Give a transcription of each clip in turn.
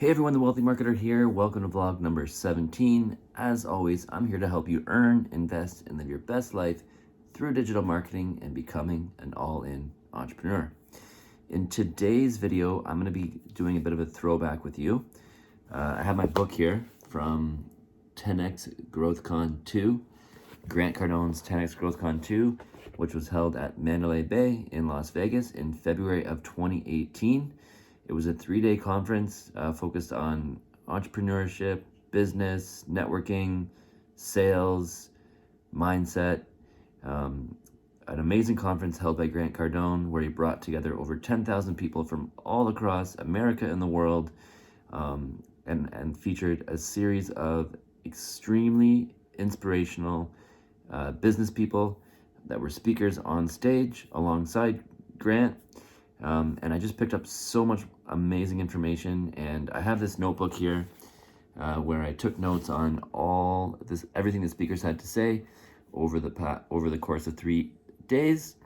Hey everyone, the Wealthy Marketer here. Welcome to vlog number 17. As always, I'm here to help you earn, invest, and live your best life through digital marketing and becoming an all-in entrepreneur. In today's video, I'm going to be doing a bit of a throwback with you. I have my book here from 10X GrowthCon 2, Grant Cardone's 10X GrowthCon 2, which was held at Mandalay Bay in Las Vegas in February of 2018. It was a 3-day conference focused on entrepreneurship, business, networking, sales, mindset. An amazing conference held by Grant Cardone where he brought together over 10,000 people from all across America and the world and featured a series of extremely inspirational business people that were speakers on stage alongside Grant. And I just picked up so much amazing information, and I have this notebook here where I took notes on everything the speakers had to say over the course of 3 days,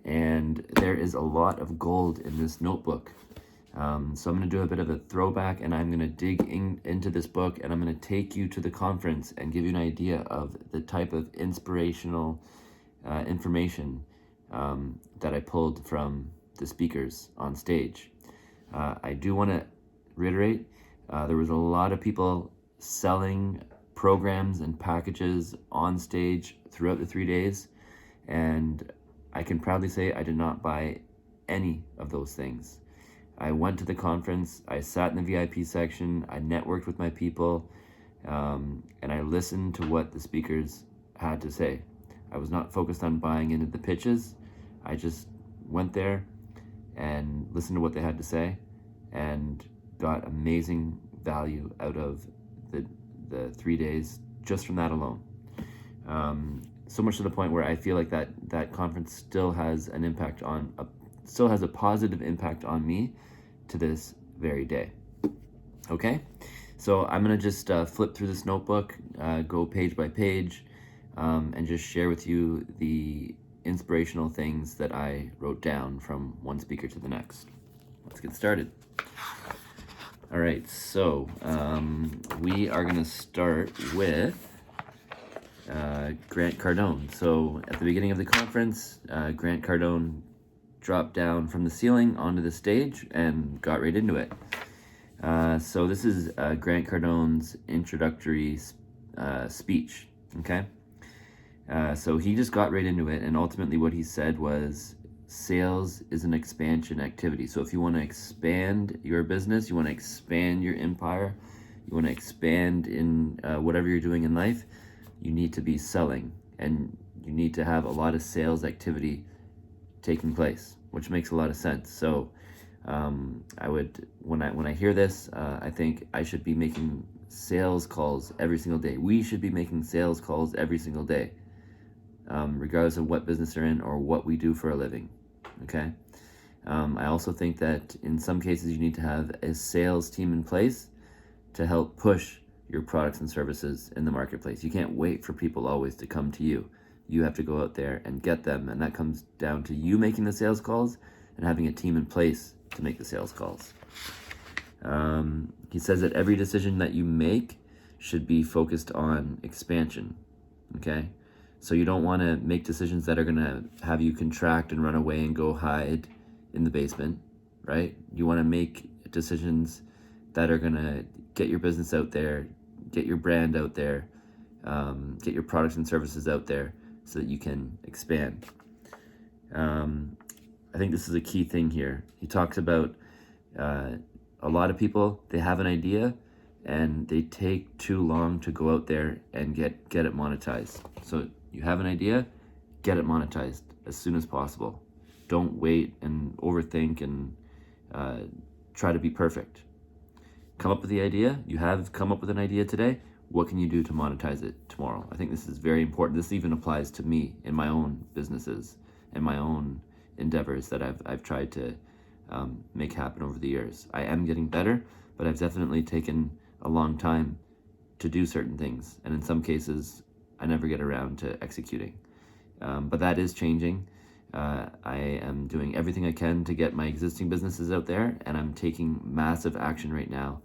and there is a lot of gold in this notebook. So I'm going to do a bit of a throwback, and I'm going to dig into this book, and I'm going to take you to the conference and give you an idea of the type of inspirational information that I pulled from the speakers on stage. I do want to reiterate, there was a lot of people selling programs and packages on stage throughout the 3 days, and I can proudly say I did not buy any of those things. I went to the conference, I sat in the VIP section, I networked with my people, and I listened to what the speakers had to say. I was not focused on buying into the pitches. I just went there and listened to what they had to say and got amazing value out of the 3 days just from that alone. So much to the point where I feel like that conference still has a positive impact on me to this very day. Okay, so I'm gonna just flip through this notebook, go page by page, and just share with you the inspirational things that I wrote down from one speaker to the next. Let's get started. All right, so we are going to start with Grant Cardone. So at the beginning of the conference, Grant Cardone dropped down from the ceiling onto the stage and got right into it. So this is Grant Cardone's introductory speech, okay? So he just got right into it, and ultimately what he said was sales is an expansion activity. So if you want to expand your business, you want to expand your empire, you want to expand in whatever you're doing in life, you need to be selling, and you need to have a lot of sales activity taking place, which makes a lot of sense. So when I hear this, I think I should be making sales calls every single day. We should be making sales calls every single day. Regardless of what business they're in or what we do for a living, okay? I also think that in some cases you need to have a sales team in place to help push your products and services in the marketplace. You can't wait for people always to come to you. You have to go out there and get them, and that comes down to you making the sales calls and having a team in place to make the sales calls. He says that every decision that you make should be focused on expansion, okay? So you don't want to make decisions that are going to have you contract and run away and go hide in the basement, right? You want to make decisions that are going to get your business out there, get your brand out there, get your products and services out there so that you can expand. I think this is a key thing here. He talks about a lot of people, they have an idea and they take too long to go out there and get it monetized. So you have an idea, get it monetized as soon as possible. Don't wait and overthink and try to be perfect. Come up with the idea. You have come up with an idea today. What can you do to monetize it tomorrow? I think this is very important. This even applies to me in my own businesses and my own endeavors that I've tried to make happen over the years. I am getting better, but I've definitely taken a long time to do certain things, and in some cases I never get around to executing. But that is changing. I am doing everything I can to get my existing businesses out there, and I'm taking massive action right now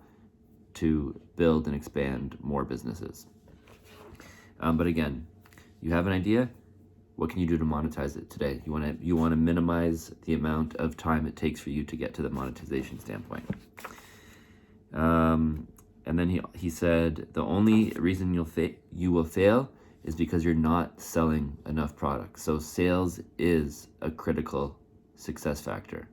to build and expand more businesses. But again, you have an idea. What can you do to monetize it today? You want to minimize the amount of time it takes for you to get to the monetization standpoint. And then he said the only reason you will fail is because you're not selling enough products. So sales is a critical success factor.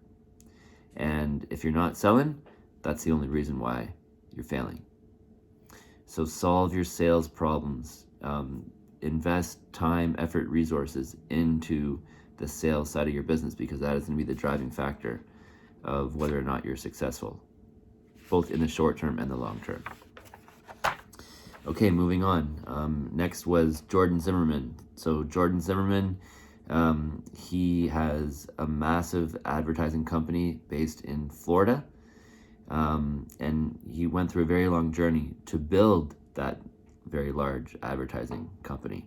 And if you're not selling, that's the only reason why you're failing. So solve your sales problems. Invest time, effort, resources into the sales side of your business, because that is going to be the driving factor of whether or not you're successful, both in the short term and the long term. Okay, moving on. Next was Jordan Zimmerman. So Jordan Zimmerman, he has a massive advertising company based in Florida. And he went through a very long journey to build that very large advertising company.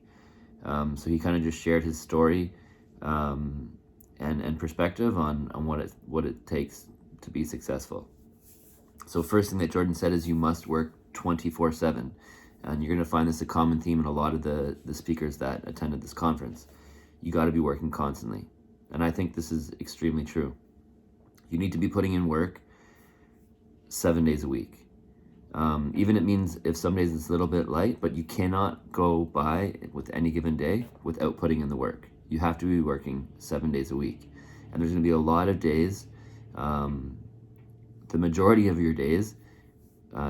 So he kind of just shared his story and perspective on what it takes to be successful. So first thing that Jordan said is you must work 24/7. And you're going to find this a common theme in a lot of the speakers that attended this conference. You got to be working constantly. And I think this is extremely true. You need to be putting in work 7 days a week. Even it means if some days it's a little bit light, but you cannot go by with any given day without putting in the work. You have to be working 7 days a week. And there's going to be a lot of days, the majority of your days,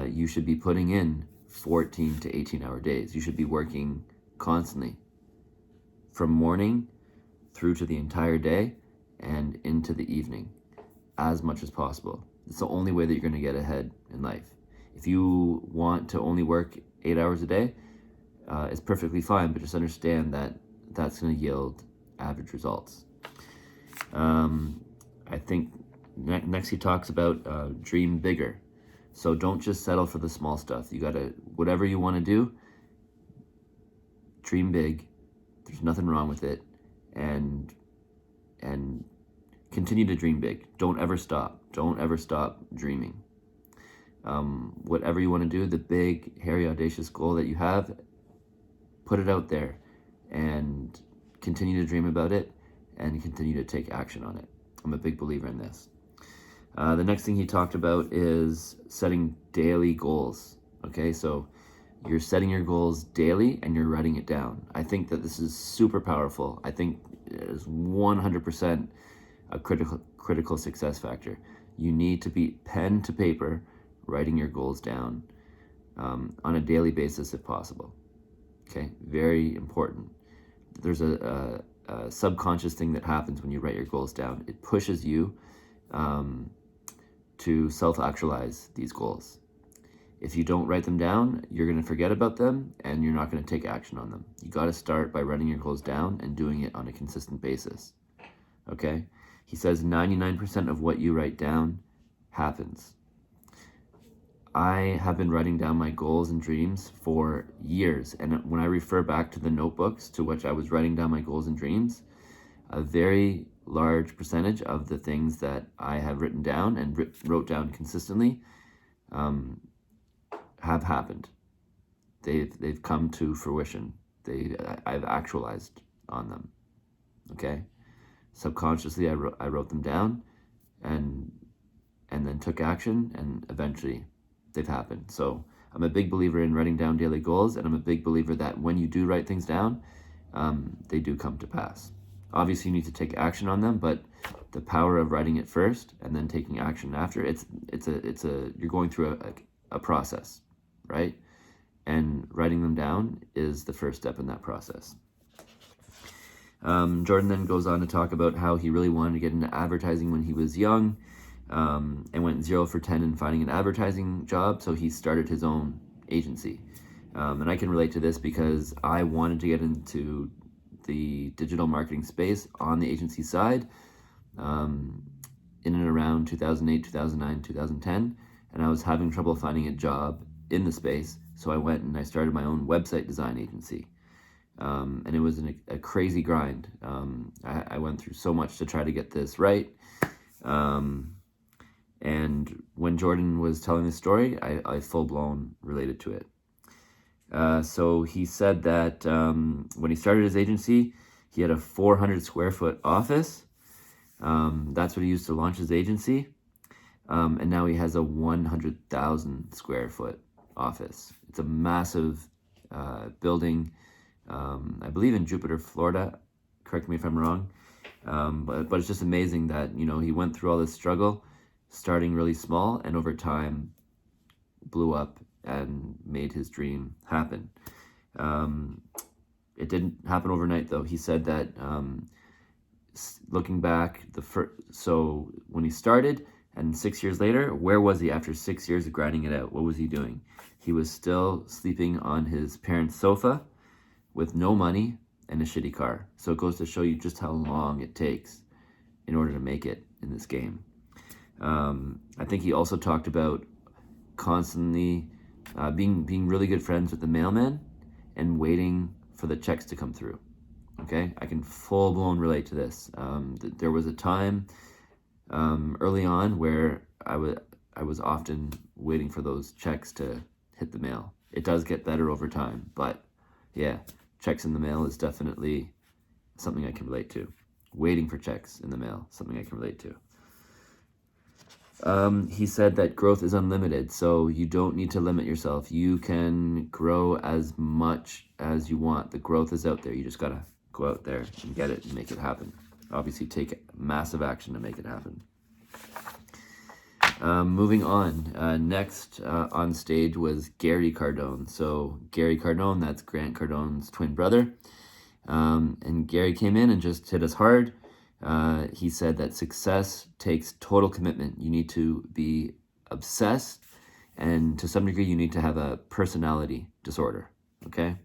you should be putting in 14 to 18 hour days. You should be working constantly from morning through to the entire day and into the evening as much as possible. It's the only way that you're going to get ahead in life. If you want to only work 8 hours a day, it's perfectly fine, but just understand that that's going to yield average results. I think next he talks about dream bigger. So don't just settle for the small stuff. You gotta, whatever you want to do, dream big. There's nothing wrong with it, and continue to dream big. Don't ever stop. Don't ever stop dreaming. Whatever you want to do, the big, hairy, audacious goal that you have, put it out there, and continue to dream about it, and continue to take action on it. I'm a big believer in this. The next thing he talked about is setting daily goals. Okay, so you're setting your goals daily and you're writing it down. I think that this is super powerful. I think it is 100% a critical success factor. You need to be pen to paper, writing your goals down on a daily basis if possible. Okay, very important. There's a subconscious thing that happens when you write your goals down. It pushes you to self-actualize these goals. If you don't write them down, you're going to forget about them and you're not going to take action on them. You got to start by writing your goals down and doing it on a consistent basis. Okay? He says 99% of what you write down happens. I have been writing down my goals and dreams for years, and when I refer back to the notebooks to which I was writing down my goals and dreams, a very large percentage of the things that I have written down and wrote down consistently have happened. They've come to fruition. I've actualized on them. Okay, subconsciously I wrote them down, and then took action, and eventually they've happened. So I'm a big believer in writing down daily goals, and I'm a big believer that when you do write things down, they do come to pass. Obviously, you need to take action on them, but the power of writing it first and then taking action after, you're going through a process, right? And writing them down is the first step in that process. Jordan then goes on to talk about how he really wanted to get into advertising when he was young, and went 0 for 10 in finding an advertising job, so he started his own agency. And I can relate to this because I wanted to get into the digital marketing space on the agency side in and around 2008, 2009, 2010, and I was having trouble finding a job in the space, so I went and I started my own website design agency. And it was a crazy grind. I went through so much to try to get this right. And when Jordan was telling the story, I full-blown related to it. So he said that when he started his agency, he had a 400 square foot office. That's what he used to launch his agency. And now he has a 100,000 square foot office. It's a massive building, I believe in Jupiter, Florida. Correct me if I'm wrong. But it's just amazing that, he went through all this struggle, starting really small, and over time blew up and made his dream happen. It didn't happen overnight, though. He said that looking back, so when he started, and 6 years later, where was he after 6 years of grinding it out? What was he doing? He was still sleeping on his parents' sofa with no money and a shitty car. So it goes to show you just how long it takes in order to make it in this game. I think he also talked about constantly being really good friends with the mailman and waiting for the checks to come through. Okay, I can full-blown relate to this. There was a time early on where I was often waiting for those checks to hit the mail. It does get better over time, but yeah, checks in the mail is definitely something I can relate to. Waiting for checks in the mail, something I can relate to. He said that growth is unlimited, so you don't need to limit yourself. You can grow as much as you want. The growth is out there. You just gotta go out there and get it and make it happen. Obviously, take massive action to make it happen. Moving on, next on stage was Gary Cardone. So Gary Cardone, that's Grant Cardone's twin brother. And Gary came in and just hit us hard. He said that success takes total commitment. You need to be obsessed, and to some degree, you need to have a personality disorder, okay?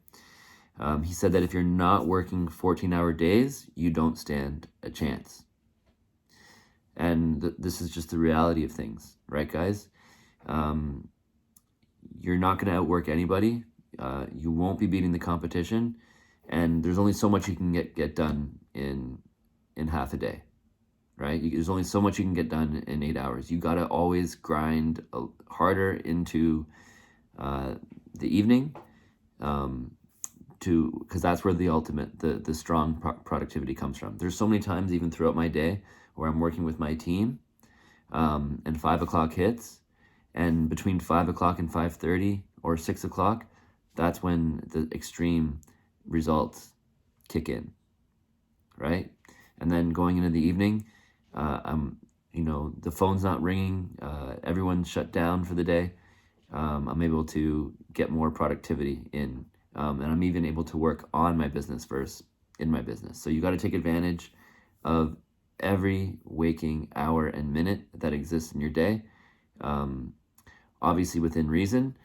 He said that if you're not working 14-hour days, you don't stand a chance. And this is just the reality of things, right, guys? You're not going to outwork anybody. You won't be beating the competition, and there's only so much you can get done in half a day, right? There's only so much you can get done in 8 hours. You got to always grind harder into the evening, because that's where the strong productivity comes from. There's so many times even throughout my day where I'm working with my team, and 5 o'clock hits, and between 5 o'clock and 5:30 or 6 o'clock, that's when the extreme results kick in, right? And then going into the evening, the phone's not ringing, everyone's shut down for the day. I'm able to get more productivity in, and I'm even able to work on my business versus in my business. So you got to take advantage of every waking hour and minute that exists in your day. Obviously within reason.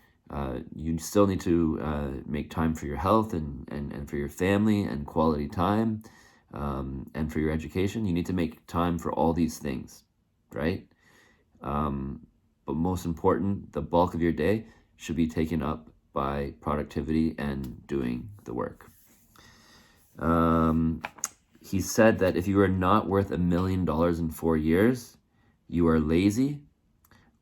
You still need to make time for your health and for your family and quality time, and for your education. You need to make time for all these things, right? But most important, the bulk of your day should be taken up by productivity and doing the work. He said that if you are not worth $1 million in 4 years, you are lazy,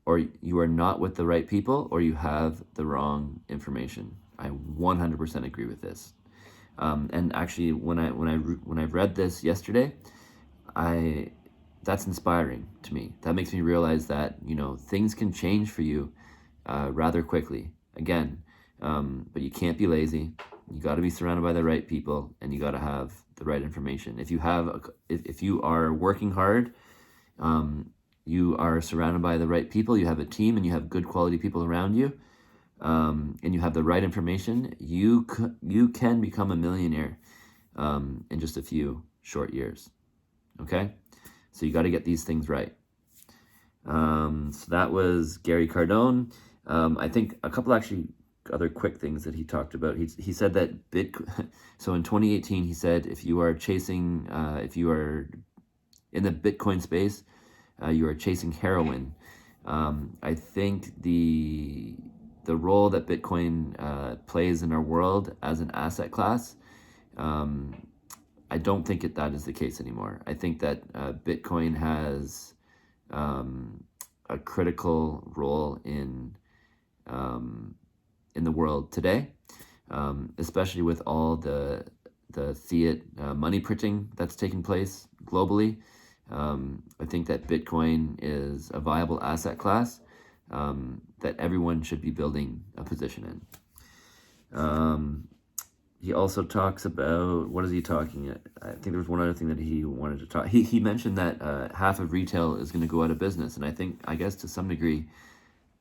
or you are not with the right people, or you have the wrong information. I 100% agree with this. And actually, when I read this yesterday, that's inspiring to me. That makes me realize that things can change for you rather quickly. Again, but you can't be lazy. You got to be surrounded by the right people, and you got to have the right information. If you are working hard, you are surrounded by the right people, you have a team, and you have good quality people around you, and you have the right information, you can become a millionaire in just a few short years. Okay? So you got to get these things right. So that was Gary Cardone. I think a couple actually other quick things that he talked about. He said that so in 2018, he said if you are in the Bitcoin space, you are chasing heroin. I think the role that Bitcoin plays in our world as an asset class, I don't think that is the case anymore. I think that Bitcoin has a critical role in the world today, especially with all the fiat money printing that's taking place globally. I think that Bitcoin is a viable asset class that everyone should be building a position in. He also talks about, what is he talking at? I think there was one other thing that he wanted to talk. He mentioned that half of retail is going to go out of business, and I guess to some degree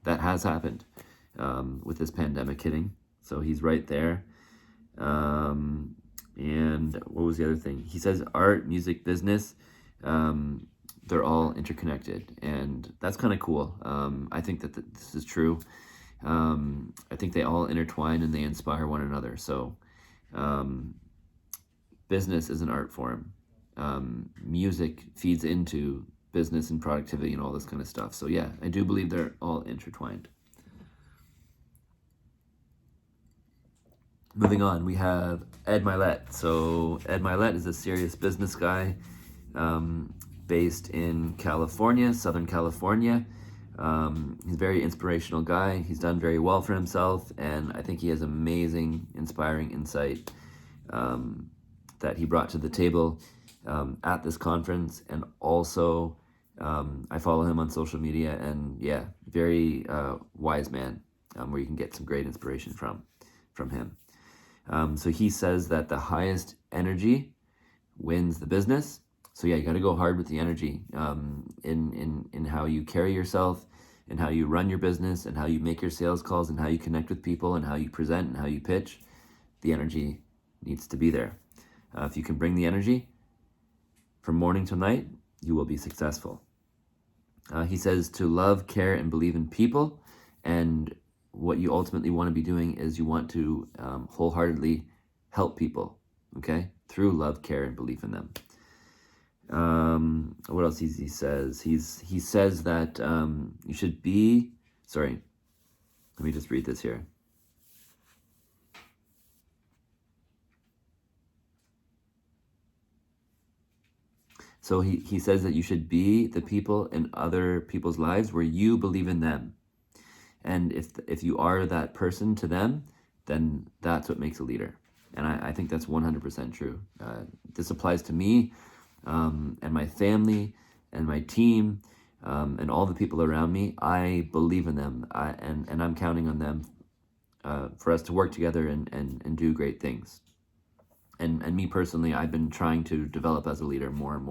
that has happened with this pandemic hitting. So he's right there. And what was the other thing? He says art, music, business, they're all interconnected, and that's kind of cool. I think that this is true. I think they all intertwine and they inspire one another. So business is an art form. Music feeds into business and productivity and all this kind of stuff. So yeah, I do believe they're all intertwined. Moving on, we have Ed Mylett. So Ed Mylett is a serious business guy based in California, Southern California. He's a very inspirational guy. He's done very well for himself, and I think he has amazing, inspiring insight that he brought to the table at this conference. And also, I follow him on social media, and yeah, very wise man, where you can get some great inspiration from him. So he says that the highest energy wins the business. So yeah, you got to go hard with the energy in how you carry yourself, and how you run your business, and how you make your sales calls, and how you connect with people, and how you present, and how you pitch. The energy needs to be there. If you can bring the energy from morning till night, you will be successful. He says to love, care, and believe in people, and what you ultimately want to be doing is you want to wholeheartedly help people, okay, through love, care, and belief in them. What else he says? He says that you should be, sorry, let me just read this here. So he says that you should be the people in other people's lives where you believe in them. And if you are that person to them, then that's what makes a leader. And I think that's 100% true. This applies to me and my family and my team and all the people around me. I believe in them, and I'm counting on them for us to work together and do great things. And me personally, I've been trying to develop as a leader more and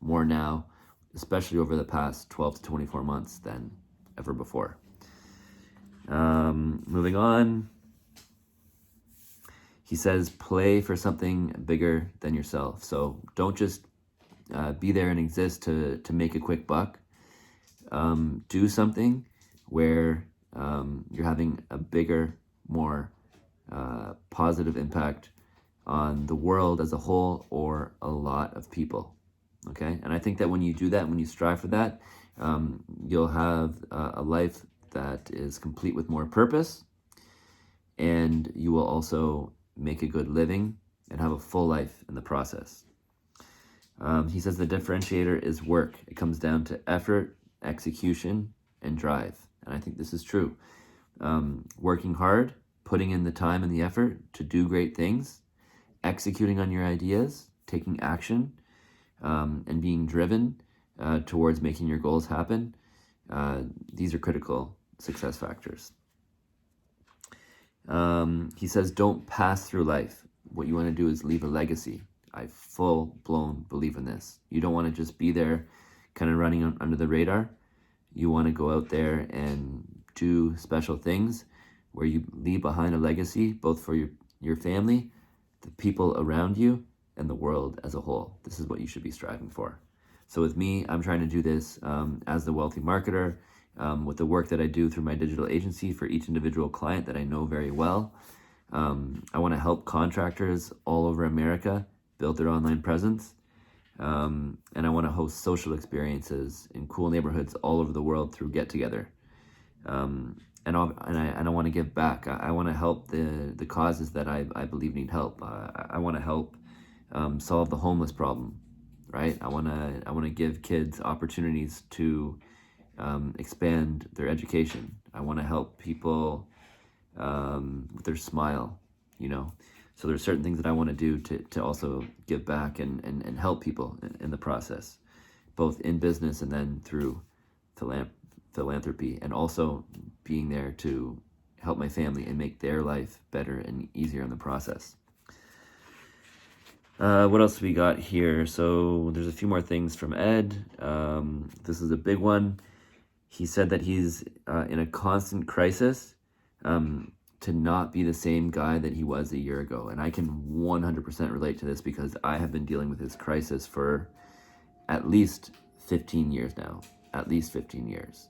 more now, especially over the past 12 to 24 months than ever before. Moving on, he says, play for something bigger than yourself. So don't just be there and exist to make a quick buck. Do something where you're having a bigger, more positive impact on the world as a whole, or a lot of people. Okay, and I think that when you do that, when you strive for that, you'll have a life that is complete with more purpose, and you will also make a good living and have a full life in the process. He says the differentiator is work. It comes down to effort, execution, and drive. And I think this is true. Working hard, putting in the time and the effort to do great things, executing on your ideas, taking action, and being driven towards making your goals happen. These are critical success factors. He says, don't pass through life. What you want to do is leave a legacy. I full-blown believe in this. You don't want to just be there kind of running under the radar. You want to go out there and do special things where you leave behind a legacy, both for your family, the people around you, and the world as a whole. This is what you should be striving for. So with me, I'm trying to do this as the wealthy marketer, with the work that I do through my digital agency for each individual client that I know very well. I want to help contractors all over America build their online presence. And I want to host social experiences in cool neighborhoods all over the world through Get Together. And I want to give back. I want to help the causes that I believe need help. I want to help solve the homeless problem, right? I want to give kids opportunities to expand their education. I want to help people with their smile, you know. So there's certain things that I want to do to also give back and help people in the process, both in business and then through philanthropy, and also being there to help my family and make their life better and easier in the process. What else we got here? So there's a few more things from Ed. This is a big one. He said that he's in a constant crisis to not be the same guy that he was a year ago. And I can 100% relate to this because I have been dealing with this crisis for at least 15 years now. At least 15 years.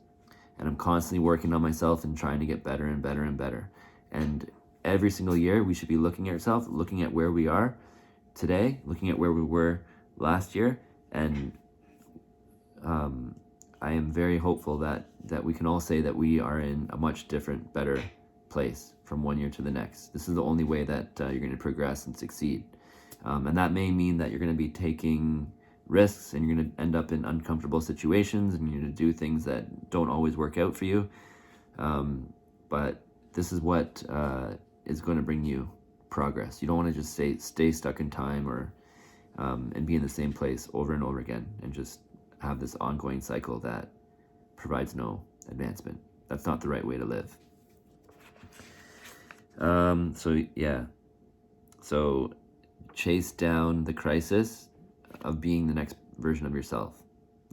And I'm constantly working on myself and trying to get better and better and better. And every single year we should be looking at ourselves, looking at where we are today, looking at where we were last year, and I am very hopeful that we can all say that we are in a much different, better place from one year to the next. This is the only way that you're going to progress and succeed. And that may mean that you're going to be taking risks and you're going to end up in uncomfortable situations and you're going to do things that don't always work out for you. But this is what is going to bring you progress. You don't want to just stay stuck in time or and be in the same place over and over again and just have this ongoing cycle that provides no advancement. That's not the right way to live. So chase down the crisis of being the next version of yourself.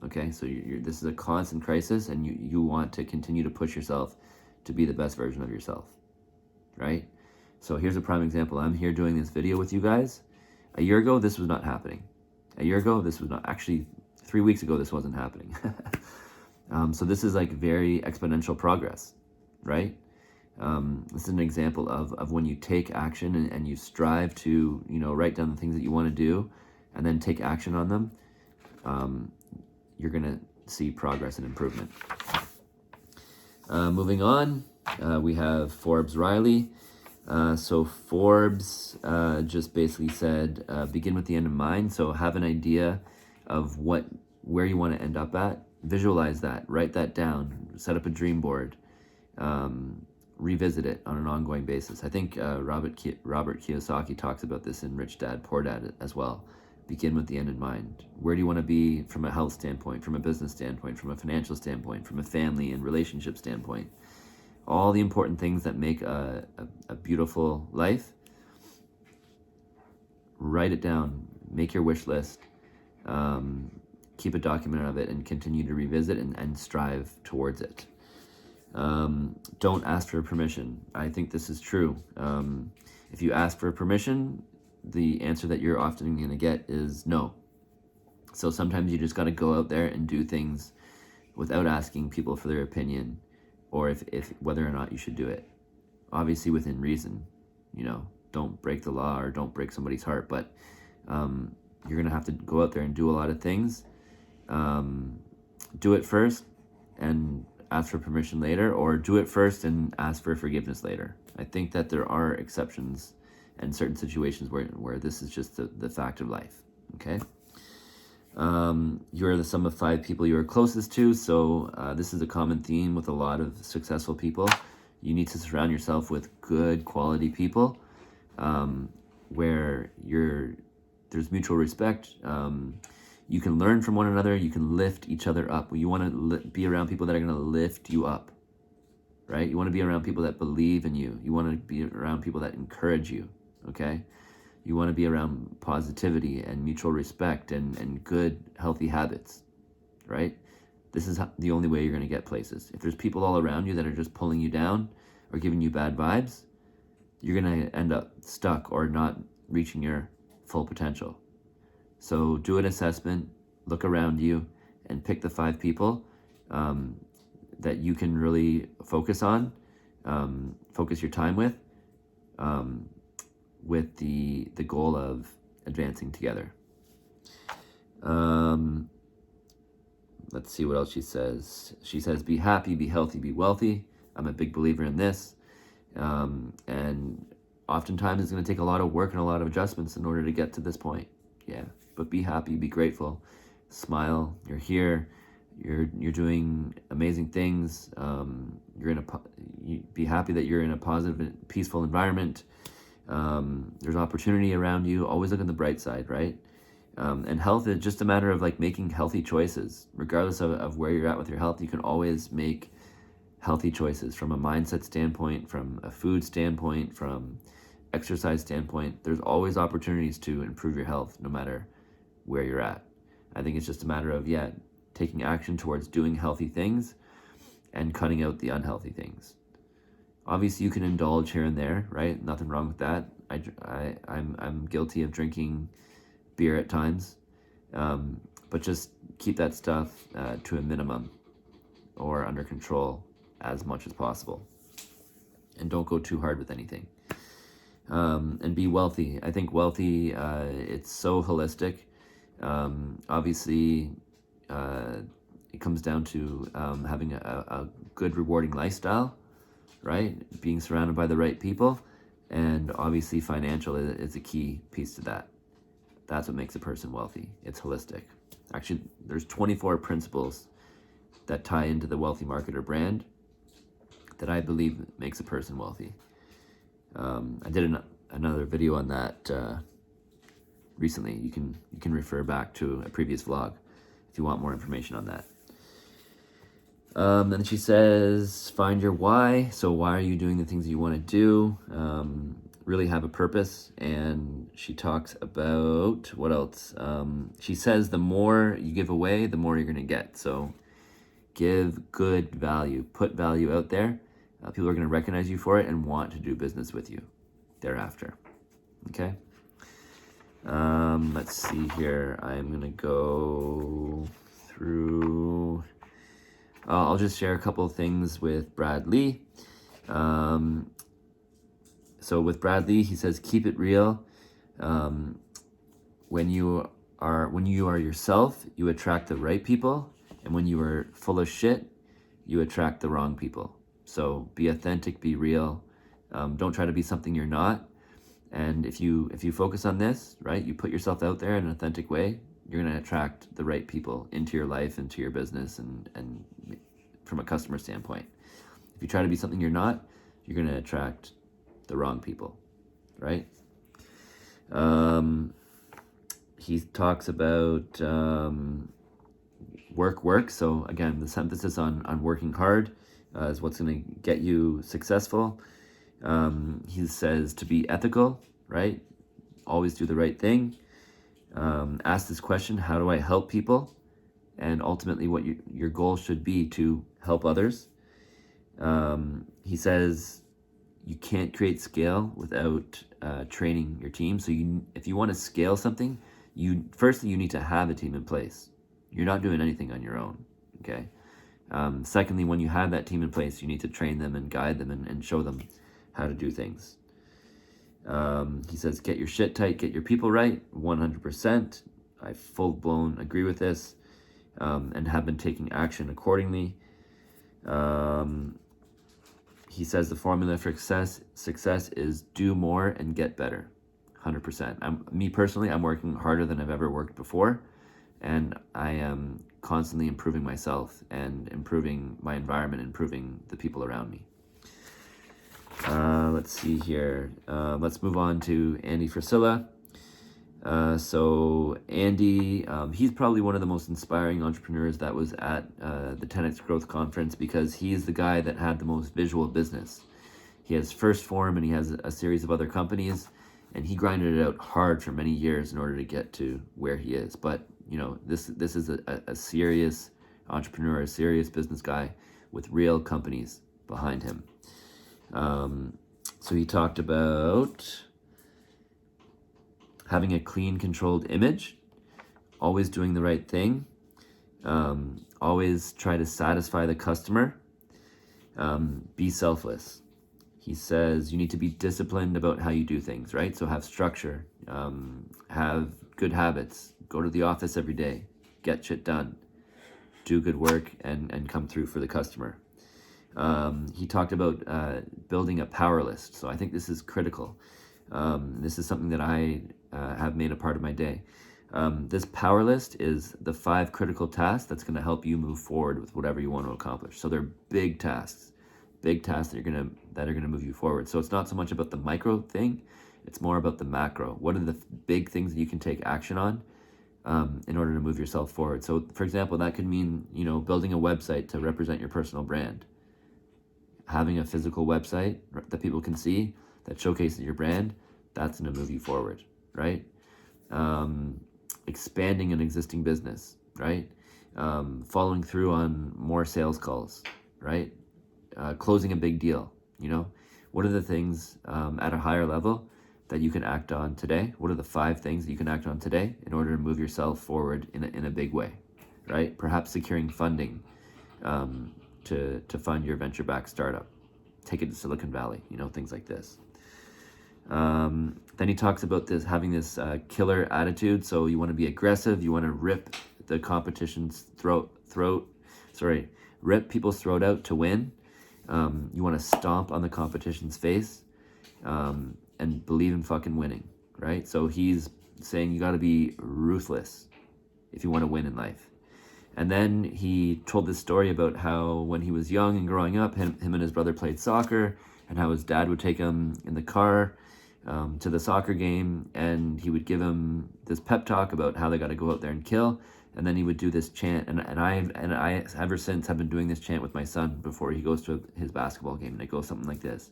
Okay, so this is a constant crisis, and you want to continue to push yourself to be the best version of yourself, right? So here's a prime example. I'm here doing this video with you guys. A year ago, this was not happening. A year ago, this was not, actually 3 weeks ago, this wasn't happening. So this is like very exponential progress, right? This is an example of when you take action and you strive to, write down the things that you want to do and then take action on them. You're going to see progress and improvement. Moving on, we have Forbes Riley. So Forbes just basically said, begin with the end in mind. So have an idea of where you want to end up at. Visualize that, write that down, set up a dream board, revisit it on an ongoing basis. I think Robert Kiyosaki talks about this in Rich Dad, Poor Dad as well. Begin with the end in mind. Where do you want to be from a health standpoint, from a business standpoint, from a financial standpoint, from a family and relationship standpoint? All the important things that make a beautiful life. Write it down. Make your wish list. Keep a document of it and continue to revisit and strive towards it. Don't ask for permission. I think this is true. If you ask for permission, the answer that you're often going to get is no. So sometimes you just got to go out there and do things without asking people for their opinion, or if whether or not you should do it. Obviously within reason, don't break the law or don't break somebody's heart, but you're going to have to go out there and do a lot of things. Do it first and ask for permission later, or do it first and ask for forgiveness later. I think that there are exceptions and certain situations where this is just the fact of life, okay? You're the sum of 5 people you are closest to, so this is a common theme with a lot of successful people. You need to surround yourself with good quality people, where there's mutual respect. You can learn from one another. You can lift each other up. You want to be around people that are going to lift you up, right? You want to be around people that believe in you. You want to be around people that encourage you, okay? You want to be around positivity and mutual respect and good, healthy habits, right? This is the only way you're going to get places. If there's people all around you that are just pulling you down or giving you bad vibes, you're going to end up stuck or not reaching your full potential. So do an assessment, look around you, and pick the 5 people that you can really focus on, focus your time with the goal of advancing together. Let's see what else she says. She says, be happy, be healthy, be wealthy. I'm a big believer in this. And oftentimes it's going to take a lot of work and a lot of adjustments in order to get to this point. Yeah, but be happy, be grateful, smile. You're here. you're doing amazing things. You be happy that you're in a positive and peaceful environment. There's opportunity around you. Always look on the bright side, right? And health is just a matter of like making healthy choices. Regardless of where you're at with your health, you can always make healthy choices from a mindset standpoint, from a food standpoint, from exercise standpoint. There's always opportunities to improve your health no matter where you're at. I think it's just a matter of, taking action towards doing healthy things and cutting out the unhealthy things. Obviously, you can indulge here and there, right? Nothing wrong with that. I'm guilty of drinking beer at times, but just keep that stuff to a minimum or under control as much as possible. And don't go too hard with anything. And be wealthy. I think wealthy, it's so holistic. Obviously, it comes down to having a good, rewarding lifestyle, right? Being surrounded by the right people. And obviously, financial is a key piece to that. That's what makes a person wealthy. It's holistic. Actually, there's 24 principles that tie into the wealthy marketer brand that I believe makes a person wealthy. I did another video on that recently. You can refer back to a previous vlog if you want more information on that. And she says, find your why. So why are you doing the things you want to do? Really have a purpose. And she talks about, what else? She says the more you give away, the more you're going to get. So give good value, put value out there. People are going to recognize you for it and want to do business with you thereafter. Okay. Let's see here. I'm going to go through. I'll just share a couple of things with Brad Lee. So with Brad Lee, he says, keep it real. When you are yourself, you attract the right people. And when you are full of shit, you attract the wrong people. So be authentic, be real. Don't try to be something you're not. And if you focus on this, right, you put yourself out there in an authentic way, you're going to attract the right people into your life, into your business, and from a customer standpoint. If you try to be something you're not, you're going to attract the wrong people, right? He talks about work. So again, this emphasis on working hard is what's going to get you successful. He says to be ethical, right? Always do the right thing. Ask this question, how do I help people? And ultimately what your goal should be to help others. He says you can't create scale without training your team. So if you want to scale something, firstly, you need to have a team in place. You're not doing anything on your own, okay? Secondly, when you have that team in place, you need to train them and guide them and show them how to do things. He says, get your shit tight, get your people right, 100%. I full-blown agree with this, and have been taking action accordingly. He says the formula for success is do more and get better, 100%. Me personally, I'm working harder than I've ever worked before, and I am constantly improving myself and improving my environment, improving the people around me. Let's see here. Let's move on to Andy Frisilla. So Andy, he's probably one of the most inspiring entrepreneurs that was at the 10X Growth Conference, because he's the guy that had the most visual business. He has First Form and he has a series of other companies, and he grinded it out hard for many years in order to get to where he is. But this is a serious entrepreneur, a serious business guy with real companies behind him. So he talked about having a clean, controlled image, always doing the right thing, always try to satisfy the customer, be selfless. He says you need to be disciplined about how you do things, right? So have structure, have good habits, go to the office every day, get shit done, do good work, and come through for the customer. He talked about building a power list. So I think this is critical. This is something that I have made a part of my day. This power list is the 5 critical tasks that's going to help you move forward with whatever you want to accomplish. So they're big tasks that are gonna move you forward. So it's not so much about the micro thing; it's more about the macro. What are the big things that you can take action on in order to move yourself forward? So, for example, that could mean building a website to represent your personal brand, having a physical website that people can see that showcases your brand. That's gonna move you forward, right? Expanding an existing business, right? Following through on more sales calls, right? Closing a big deal. What are the things at a higher level that you can act on today? What are the 5 things that you can act on today in order to move yourself forward in a big way, right? Perhaps securing funding to fund your venture-backed startup, take it to Silicon Valley, things like this. Then he talks about having this killer attitude. So you want to be aggressive. You want to rip the competition's rip people's throat out to win. You want to stomp on the competition's face and believe in fucking winning, right? So he's saying you got to be ruthless if you want to win in life. And then he told this story about how when he was young and growing up, him and his brother played soccer, and how his dad would take him in the car to the soccer game, and he would give him this pep talk about how they got to go out there and kill. And then he would do this chant, and I ever since have been doing this chant with my son before he goes to his basketball game, and it goes something like this: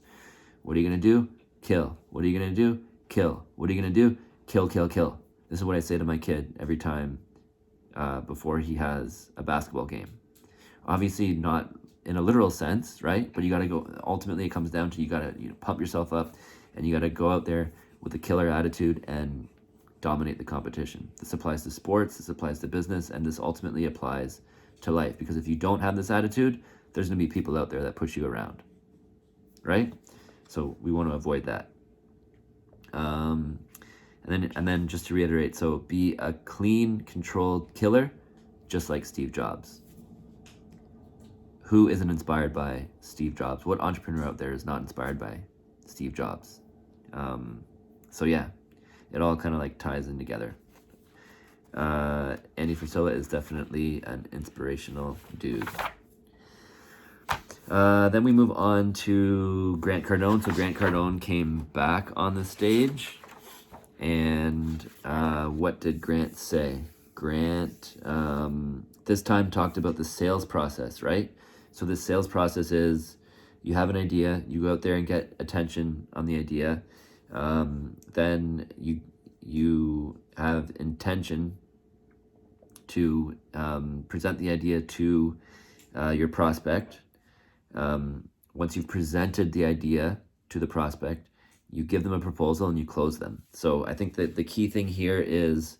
what are you gonna do? Kill. What are you gonna do? Kill. What are you gonna do? Kill, kill, kill. This is what I say to my kid every time before he has a basketball game. Obviously not in a literal sense, right? But you gotta go. Ultimately, it comes down to you gotta pump yourself up, and you gotta go out there with a killer attitude and dominate the competition. This applies to sports, this applies to business, and this ultimately applies to life. Because if you don't have this attitude, there's going to be people out there that push you around, right? So we want to avoid that. And then just to reiterate, so be a clean, controlled killer, just like Steve Jobs. Who isn't inspired by Steve Jobs? What entrepreneur out there is not inspired by Steve Jobs? So yeah. It all kind of like ties in together. Andy Frisella is definitely an inspirational dude. Then we move on to Grant Cardone. So Grant Cardone came back on the stage. And what did Grant say? Grant this time talked about the sales process, right? So the sales process is you have an idea, you go out there and get attention on the idea. Then you have intention to present the idea to your prospect. Once you've presented the idea to the prospect, you give them a proposal and you close them. So I think that the key thing here is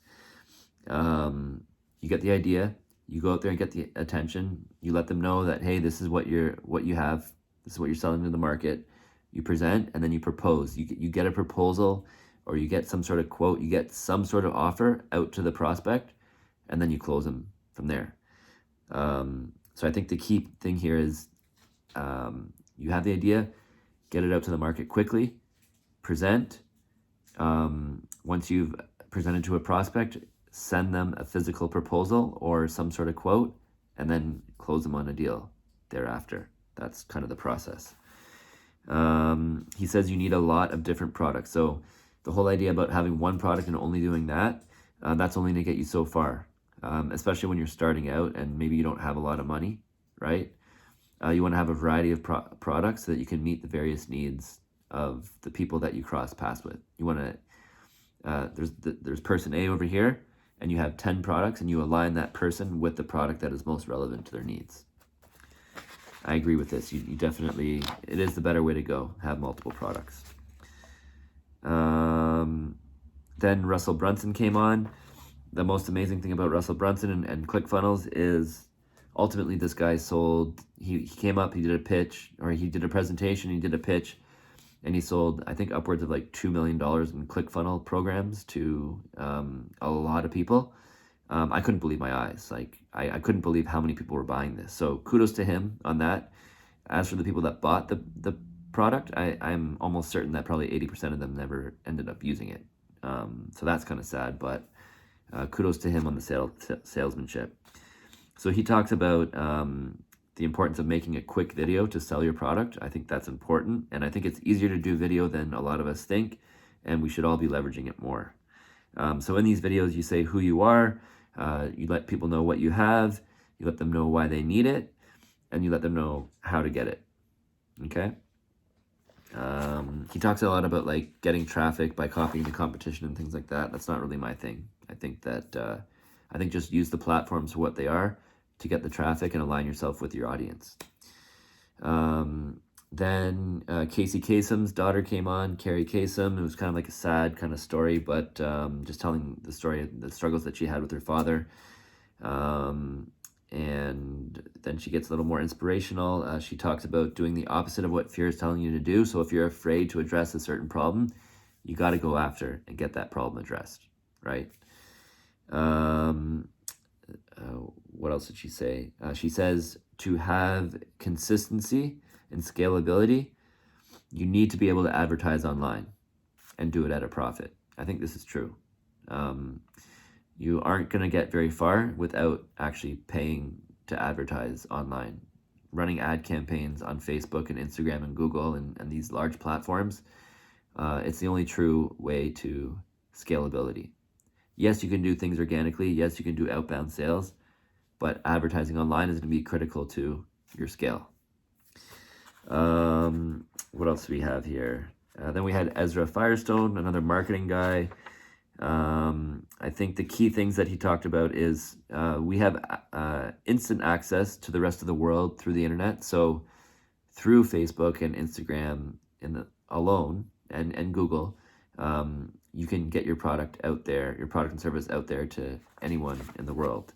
you get the idea, you go out there and get the attention, you let them know that, hey, this is what you have, this is what you're selling to the market. You present, and then you propose. You get a proposal, or you get some sort of quote, you get some sort of offer out to the prospect, and then you close them from there. So I think the key thing here is you have the idea, get it out to the market quickly, present. Once you've presented to a prospect, send them a physical proposal or some sort of quote, and then close them on a deal thereafter. That's kind of the process. He says you need a lot of different products. So the whole idea about having one product and only doing that, that's only going to get you so far, especially when you're starting out and maybe you don't have a lot of money, right? You want to have a variety of products so that you can meet the various needs of the people that you cross paths with. You want to, there's person A over here, and you have 10 products, and you align that person with the product that is most relevant to their needs. I agree with this. You definitely, it is the better way to go, have multiple products. Then Russell Brunson came on. The most amazing thing about Russell Brunson and ClickFunnels is ultimately this guy sold, he came up, he did a pitch, or he did a presentation, he did a pitch, and he sold, I think, upwards of like $2 million in ClickFunnels programs to a lot of people. I couldn't believe my eyes. Like, I couldn't believe how many people were buying this. So kudos to him on that. As for the people that bought the product, I'm almost certain that probably 80% of them never ended up using it. So that's kind of sad, but kudos to him on the salesmanship. So he talks about the importance of making a quick video to sell your product. I think that's important, and I think it's easier to do video than a lot of us think, and we should all be leveraging it more. So in these videos, you say who you are, you let people know what you have, you let them know why they need it, and you let them know how to get it. Okay? He talks a lot about like getting traffic by copying the competition and things like that. That's not really my thing. I think just use the platforms for what they are to get the traffic and align yourself with your audience. Then Casey Kasem's daughter came on, Carrie Kasem. It was kind of like a sad kind of story, but just telling the story, the struggles that she had with her father. And then she gets a little more inspirational. She talks about doing the opposite of what fear is telling you to do. So if you're afraid to address a certain problem, you got to go after and get that problem addressed, right? What else did she say? She says to have consistency and scalability, you need to be able to advertise online and do it at a profit. I think this is true. You aren't going to get very far without actually paying to advertise online. Running ad campaigns on Facebook and Instagram and Google and these large platforms, it's the only true way to scalability. Yes, you can do things organically. Yes, you can do outbound sales, but advertising online is going to be critical to your scale. What else do we have here? Then we had Ezra Firestone, another marketing guy. I think the key things that he talked about is we have instant access to the rest of the world through the internet. So through Facebook and Instagram alone and Google, you can get your product out there, your product and service out there to anyone in the world.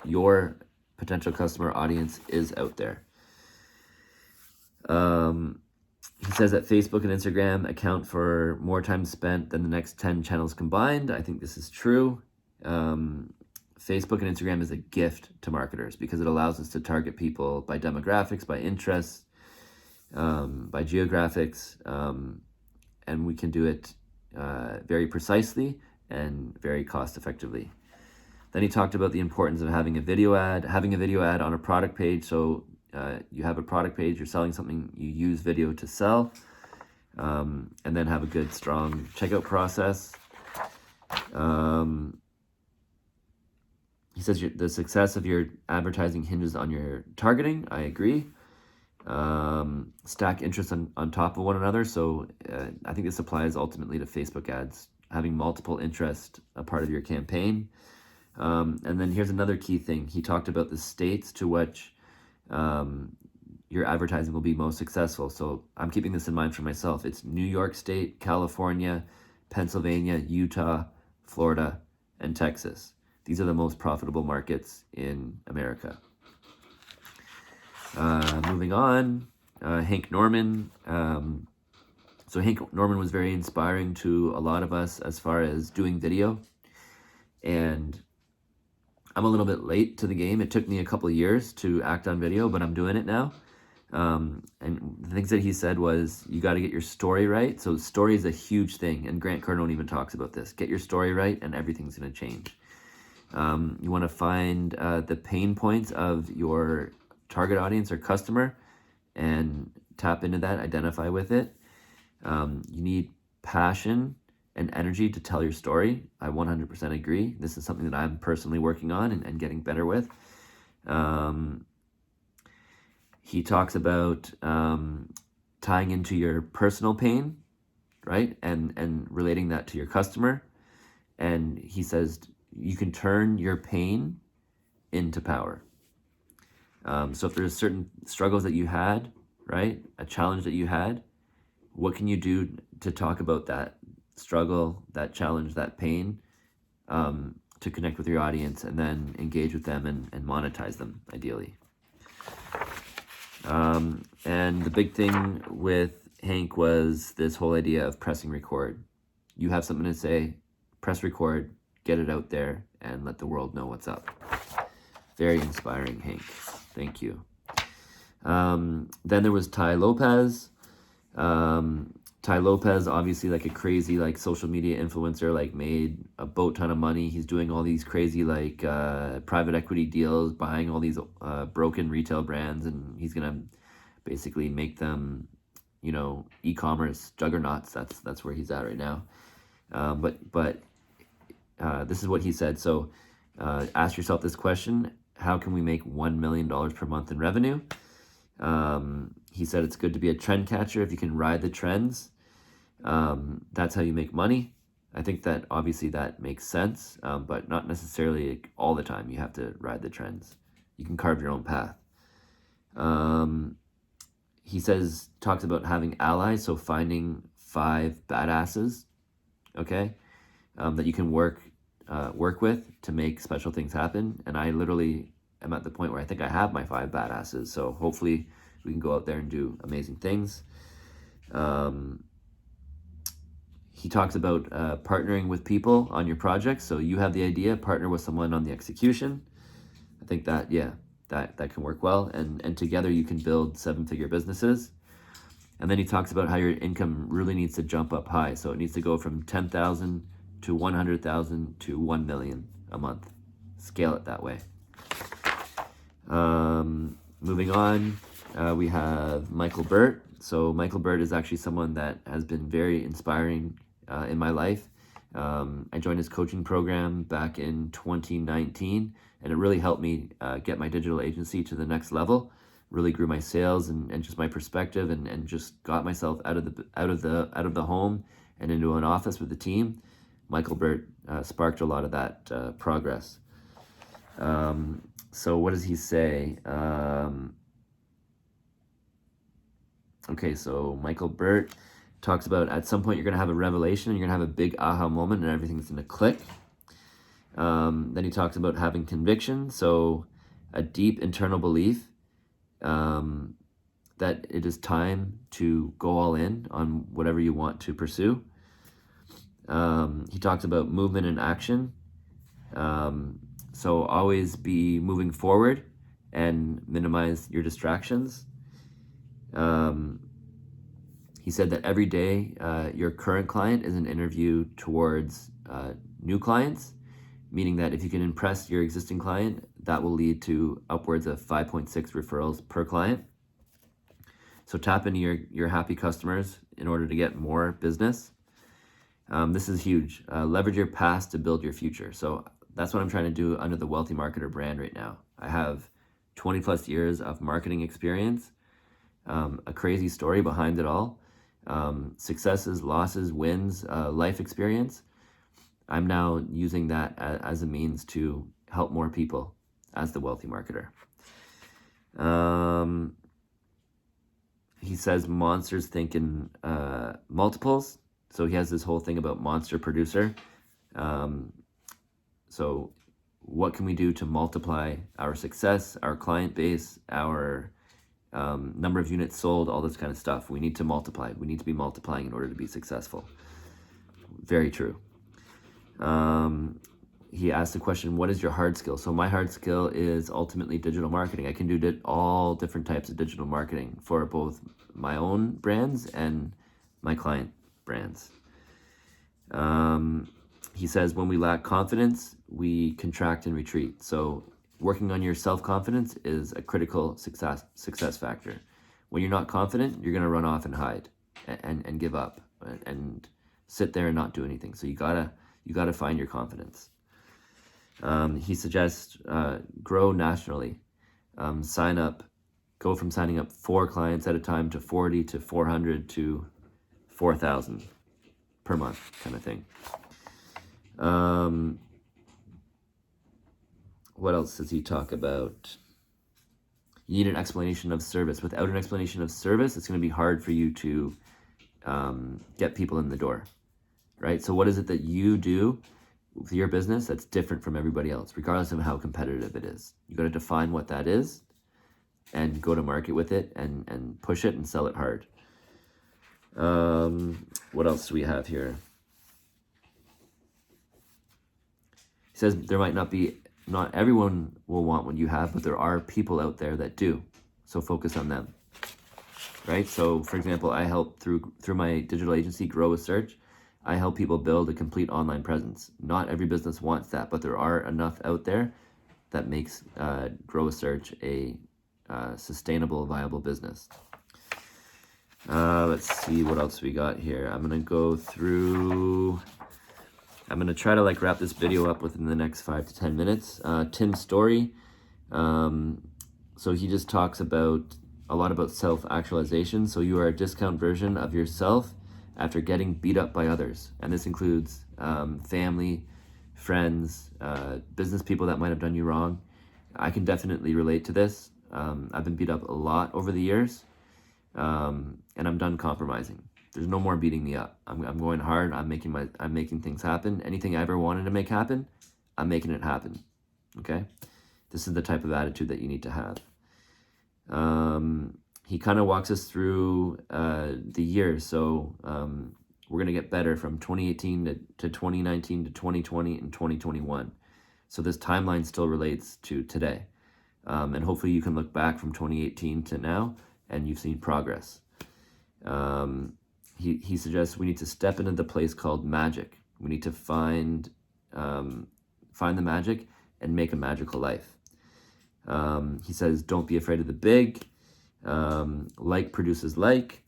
Your potential customer audience is out there. He says that Facebook and Instagram account for more time spent than the next 10 channels combined. I think this is true. Facebook and Instagram is a gift to marketers because it allows us to target people by demographics, by interests, by geographics, and we can do it very precisely and very cost effectively. Then he talked about the importance of having a video ad on a product page. So you have a product page, you're selling something, you use video to sell, and then have a good, strong checkout process. He says the success of your advertising hinges on your targeting. I agree. Stack interests on top of one another. So I think this applies ultimately to Facebook ads, having multiple interests a part of your campaign. And then here's another key thing. He talked about the states to which your advertising will be most successful. So I'm keeping this in mind for myself. It's New York State, California, Pennsylvania, Utah, Florida, and Texas. These are the most profitable markets in America. Moving on, Hank Norman. So Hank Norman was very inspiring to a lot of us as far as doing video. And I'm a little bit late to the game. It took me a couple of years to act on video, but I'm doing it now. And the things that he said was, you got to get your story right. So story is a huge thing. And Grant Cardone even talks about this. Get your story right and everything's going to change. You want to find the pain points of your target audience or customer and tap into that, identify with it. You need passion and energy to tell your story. I 100% agree. This is something that I'm personally working on and getting better with. He talks about tying into your personal pain, right? And relating that to your customer. And he says you can turn your pain into power. So if there's certain struggles that you had, right? A challenge that you had, what can you do to talk about that struggle, that challenge, that pain, to connect with your audience and then engage with them and monetize them, ideally. And the big thing with Hank was this whole idea of pressing record. You have something to say, press record, get it out there, and let the world know what's up. Very inspiring, Hank. Thank you. Then there was Ty Lopez. Ty Lopez, obviously like a crazy like social media influencer, like made a boat ton of money. He's doing all these crazy like private equity deals, buying all these broken retail brands, and he's gonna basically make them, e-commerce juggernauts. That's where he's at right now. But this is what he said. So ask yourself this question: how can we make $1 million per month in revenue? He said it's good to be a trend catcher if you can ride the trends. That's how you make money. I think that obviously that makes sense, but not necessarily all the time. You have to ride the trends. You can carve your own path. He talks about having allies, so finding 5 badasses, okay, that you can work with to make special things happen. And I literally am at the point where I think I have my 5 badasses. So hopefully we can go out there and do amazing things. He talks about partnering with people on your projects. So you have the idea, partner with someone on the execution. I think that, that can work well. And together you can build 7-figure businesses. And then he talks about how your income really needs to jump up high. So it needs to go from 10,000 to 100,000 to 1 million a month. Scale it that way. Moving on, we have Michael Burt. So Michael Burt is actually someone that has been very inspiring in my life. I joined his coaching program back in 2019, and it really helped me get my digital agency to the next level. Really grew my sales and just my perspective, and just got myself out of the home and into an office with the team. Michael Burt sparked a lot of that progress. So what does he say? Okay, so Michael Burt talks about at some point you're going to have a revelation, and you're going to have a big aha moment, and everything's going to click. Then he talks about having conviction, so a deep internal belief that it is time to go all in on whatever you want to pursue. He talks about movement and action. So always be moving forward and minimize your distractions. He said that every day your current client is an interview towards new clients, meaning that if you can impress your existing client, that will lead to upwards of 5.6 referrals per client. So tap into your happy customers in order to get more business. This is huge. Leverage your past to build your future. So that's what I'm trying to do under the Wealthy Marketer brand right now. I have 20 plus years of marketing experience, a crazy story behind it all, successes, losses, wins, life experience. I'm now using that as a means to help more people as the Wealthy Marketer. He says monsters think in multiples. So he has this whole thing about monster producer. So what can we do to multiply our success, our client base, our number of units sold, all this kind of stuff? We need to multiply. We need to be multiplying in order to be successful. Very true. He asked the question, what is your hard skill? So my hard skill is ultimately digital marketing. I can do all different types of digital marketing for both my own brands and my client brands. He says when we lack confidence, we contract and retreat. So working on your self-confidence is a critical success factor. When you're not confident, you're going to run off and hide and give up and sit there and not do anything. So you gotta find your confidence. He suggests grow nationally. Sign up, go from signing up 4 clients at a time to 40 to 400 to 4,000 per month kind of thing. What else does he talk about? You need an explanation of service. Without an explanation of service, it's going to be hard for you to get people in the door, right? So what is it that you do with your business that's different from everybody else, regardless of how competitive it is? You got to define what that is and go to market with it and push it and sell it hard. What else do we have here? He says not everyone will want what you have, but there are people out there that do. So focus on them. right? So for example, I help through my digital agency, Grow with Search, I help people build a complete online presence. Not every business wants that, but there are enough out there that makes Grow with Search a sustainable, viable business. Let's see what else we got here. I'm gonna go through. I'm gonna try to like wrap this video up within the next 5 to 10 minutes. Tim's story. So he just talks about a lot about self-actualization. So you are a discount version of yourself after getting beat up by others, and this includes family, friends, business people that might have done you wrong. I can definitely relate to this. I've been beat up a lot over the years. And I'm done compromising. There's no more beating me up. I'm going hard. I'm making things happen. Anything I ever wanted to make happen, I'm making it happen. Okay, this is the type of attitude that you need to have. He kind of walks us through the years. So we're gonna get better from 2018 to 2019 to 2020 and 2021. So this timeline still relates to today, and hopefully you can look back from 2018 to now and you've seen progress. He suggests we need to step into the place called magic. We need to find the magic and make a magical life. He says, don't be afraid of the big. Like produces like.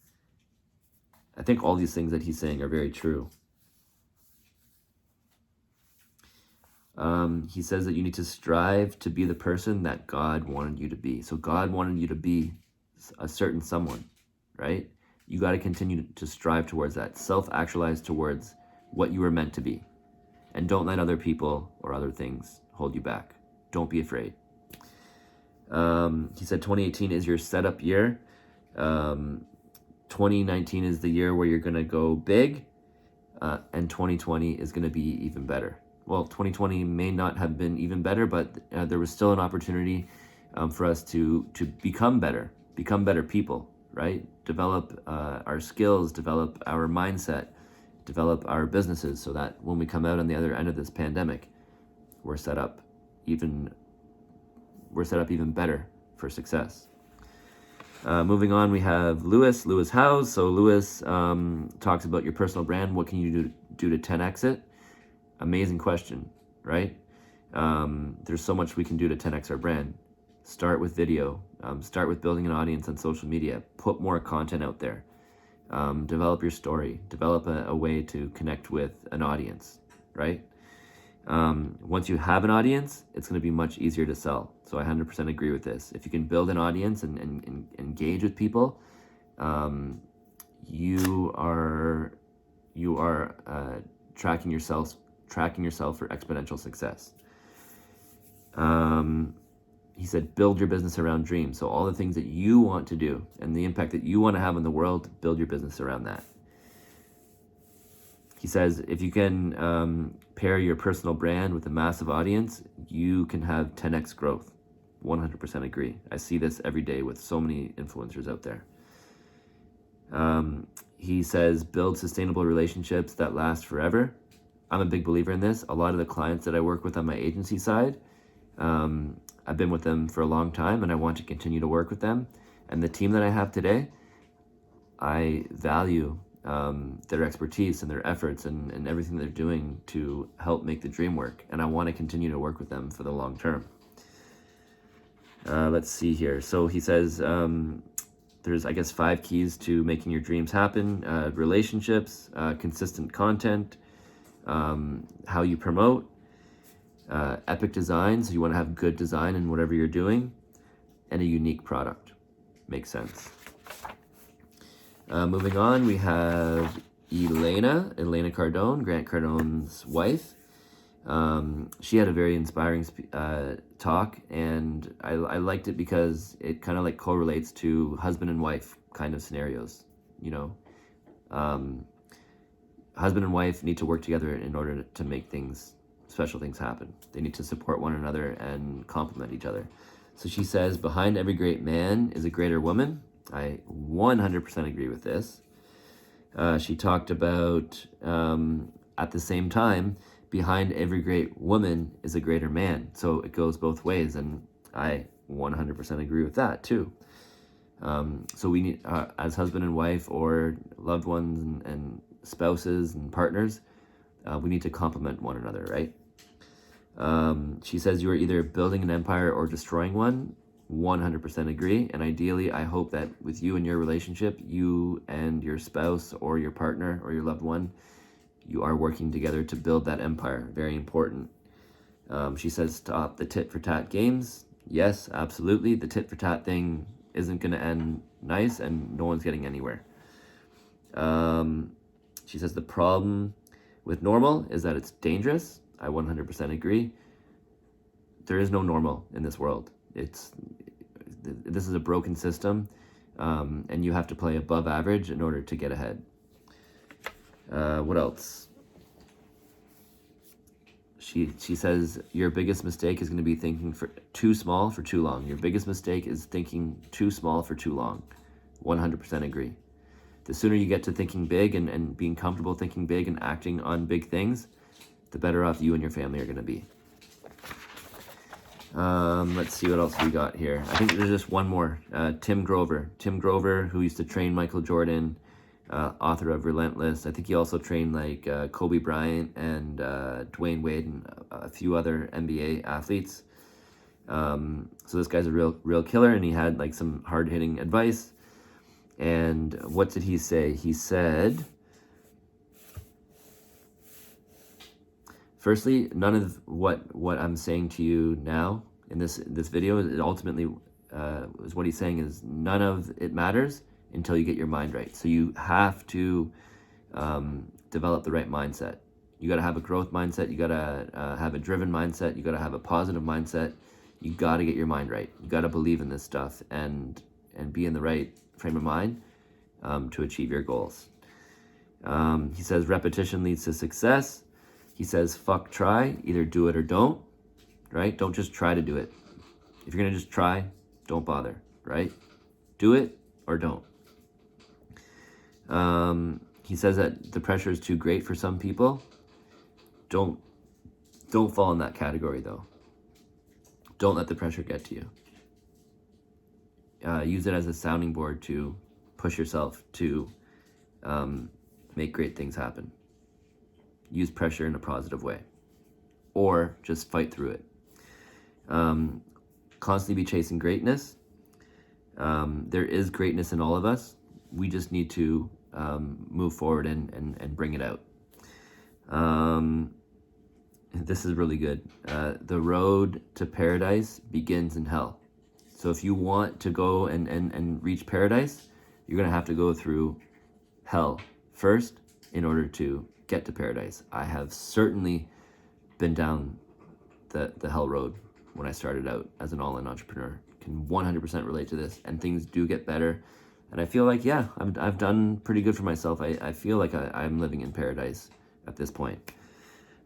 I think all these things that he's saying are very true. He says that you need to strive to be the person that God wanted you to be. So God wanted you to be a certain someone, right? You got to continue to strive towards that. Self-actualize towards what you were meant to be. And don't let other people or other things hold you back. Don't be afraid. He said 2018 is your setup year. 2019 is the year where you're going to go big. And 2020 is going to be even better. Well, 2020 may not have been even better, but there was still an opportunity for us to become better people, right? Develop our skills, develop our mindset, develop our businesses so that when we come out on the other end of this pandemic, we're set up even better for success. Moving on, we have Lewis Howes. So Lewis talks about your personal brand. What can you do to 10x it? Amazing question, right? There's so much we can do to 10x our brand. Start with video. Start with building an audience on social media. Put more content out there. Develop your story. Develop a way to connect with an audience, right? Once you have an audience, it's going to be much easier to sell. So I 100% agree with this. If you can build an audience and engage with people, you are tracking yourself for exponential success. He said, build your business around dreams. So all the things that you want to do and the impact that you want to have in the world, build your business around that. He says, if you can pair your personal brand with a massive audience, you can have 10x growth. 100% agree. I see this every day with so many influencers out there. He says, build sustainable relationships that last forever. I'm a big believer in this. A lot of the clients that I work with on my agency side, I've been with them for a long time and I want to continue to work with them. And the team that I have today, I value their expertise and their efforts and everything they're doing to help make the dream work. And I want to continue to work with them for the long term. Let's see here. So he says, there's, I guess, 5 keys to making your dreams happen. Relationships, consistent content, how you promote, epic design. So you want to have good design in whatever you're doing, and a unique product. Makes sense. Moving on, we have Elena Cardone, Grant Cardone's wife. She had a very inspiring talk, and I liked it because it kind of like correlates to husband and wife kind of scenarios. You know, husband and wife need to work together in order to make special things happen. They need to support one another and complement each other. So she says, behind every great man is a greater woman. I 100% agree with this. She talked about, at the same time, behind every great woman is a greater man. So it goes both ways, and I 100% agree with that too. So we need, as husband and wife or loved ones and spouses and partners, we need to complement one another, right? She says you are either building an empire or destroying one. 100% agree. And ideally, I hope that with you and your relationship, you and your spouse or your partner or your loved one, you are working together to build that empire. Very important. She says stop the tit for tat games. Yes, absolutely. The tit for tat thing isn't going to end nice and no one's getting anywhere. She says the problem with normal is that it's dangerous. I 100% agree. There is no normal in this world. This is a broken system, and you have to play above average in order to get ahead. What else? She says your biggest mistake is going to be thinking for too small for too long. Your biggest mistake is thinking too small for too long. 100% agree. The sooner you get to thinking big and being comfortable thinking big and acting on big things, the better off you and your family are going to be. Let's see what else we got here. I think there's just one more. Tim Grover. Tim Grover, who used to train Michael Jordan, author of Relentless. I think he also trained like Kobe Bryant and Dwayne Wade and a few other NBA athletes. So this guy's a real killer, and he had like some hard-hitting advice. And what did he say? He said, firstly, none of what I'm saying to you now in this video, it ultimately is what he's saying is none of it matters until you get your mind right. So you have to develop the right mindset. You got to have a growth mindset. You got to have a driven mindset. You got to have a positive mindset. You got to get your mind right. You got to believe in this stuff and be in the right frame of mind to achieve your goals. He says repetition leads to success. He says, fuck try, either do it or don't, right? Don't just try to do it. If you're going to just try, don't bother, right? Do it or don't. He says that the pressure is too great for some people. Don't fall in that category, though. Don't let the pressure get to you. Use it as a sounding board to push yourself to make great things happen. Use pressure in a positive way, or just fight through it. Constantly be chasing greatness. There is greatness in all of us. We just need to move forward and bring it out. This is really good. The road to paradise begins in hell. So if you want to go and reach paradise, you're going to have to go through hell first in order to get to paradise. I have certainly been down the hell road when I started out as an all-in entrepreneur. Can 100% relate to this, and things do get better. And I feel like, yeah, I've done pretty good for myself. I feel like I'm living in paradise at this point.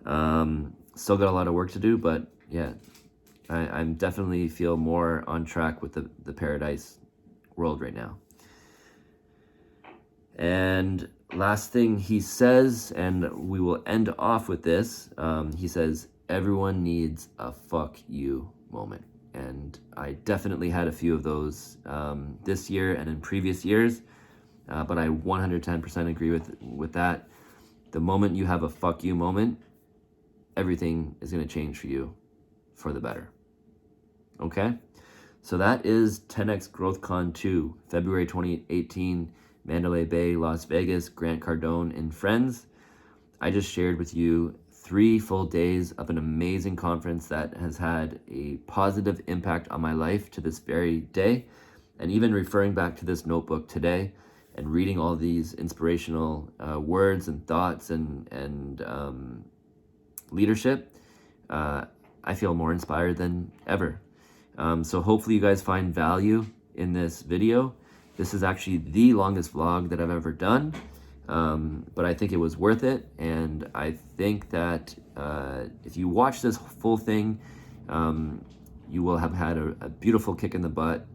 Still got a lot of work to do, but yeah, I'm definitely feel more on track with the paradise world right now. And last thing he says, and we will end off with this, he says, everyone needs a fuck you moment. And I definitely had a few of those this year and in previous years, but I 110% agree with that. The moment you have a fuck you moment, everything is going to change for you for the better. Okay? So that is 10X GrowthCon 2, February 2018, Mandalay Bay, Las Vegas, Grant Cardone and friends. I just shared with you 3 full days of an amazing conference that has had a positive impact on my life to this very day. And even referring back to this notebook today and reading all these inspirational words and thoughts and leadership, I feel more inspired than ever. So hopefully you guys find value in this video. This is actually the longest vlog that I've ever done, but I think it was worth it. And I think that if you watch this full thing, you will have had a beautiful kick in the butt,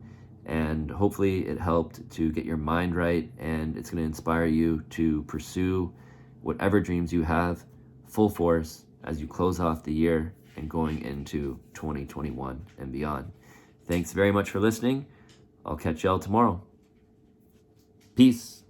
and hopefully it helped to get your mind right, and it's going to inspire you to pursue whatever dreams you have full force as you close off the year and going into 2021 and beyond. Thanks very much for listening. I'll catch y'all tomorrow. Peace.